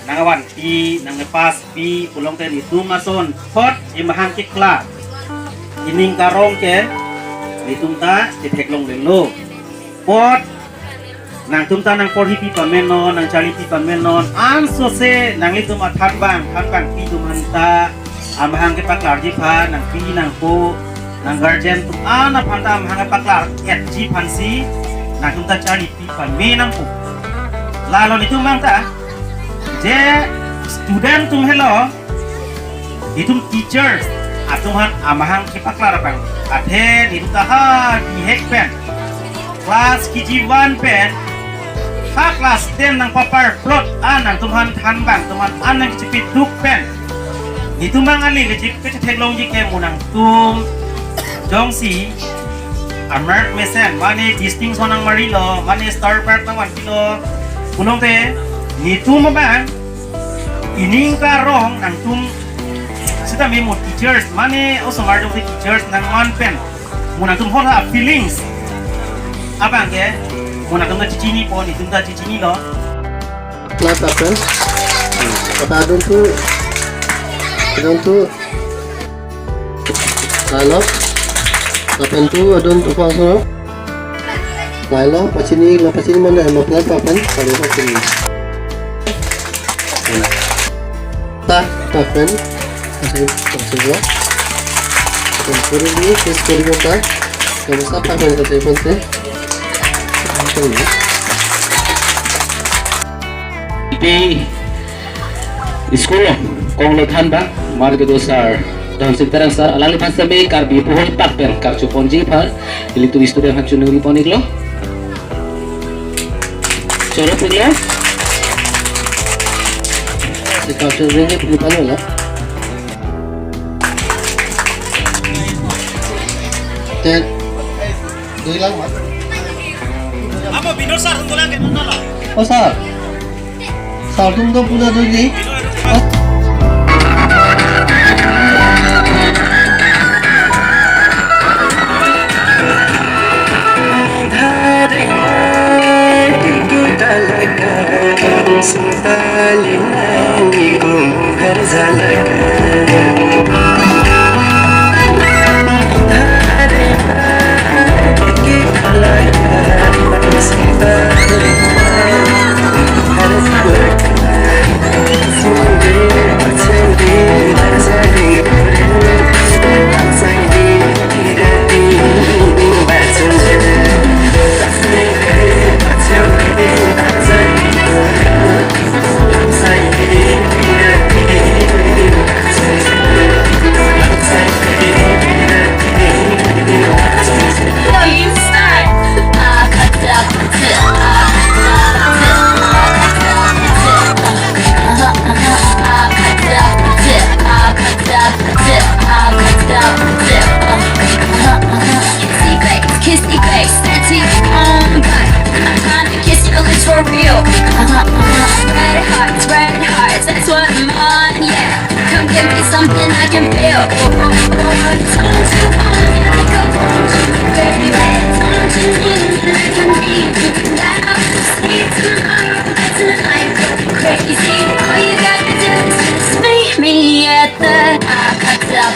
nangawan pi nangepas pi pulong te itu mason pot imahang kikla ining karong ke ditumta dipeklong lelo pot nang tumta nang por hipi pamenon nang cari pi pamenon anso se nang itu mathan bang pi tumanta amahang ke paklar jipa nang pi nang po nang guardian tu ana phanta amahang paklar et ji phansi nang tumta cari pi pamenang po lalo itu mangta je student tum hello itum teacher atuhan amahang kipaklar bang athe itum taha dihek pen kelas KG1 pen ha kelas 10 nang papar plot anang tumhan than bang tuman anang kicipit duk pen itum mang ali kecip teknologi ke munang tum jongsi amert mesen mane distinction nang marilo mane star part nang 1 kilo punong te nitum bang ining karong nang tum sita may mo teachers mane o samar do teachers nang on pen muna tum hola feelings abang ke muna tum cicini po ni tum ta cicini lo kelas apa kata adun tu kalau kapan tu adun tu pasal lailo pasini mana emang kelas kapan kalau pasini tak kapan kasih gua tempurung ni sekali kita kalau siapa yang kasih penting di sekolah kong lekhan bang mar ke dosar dan sekarang sar alali pan sampai karbi pohon takper karcu ponji par ili tu istudent hancur nuri ponik lo corot ya si karcu ini perlu panu lah dan hilang mas apa binor sar tunggulan ke nona lo oh sar tum tu punya tu ni something I can feel. Crazy, all you gotta do is just meet me at the I cut up,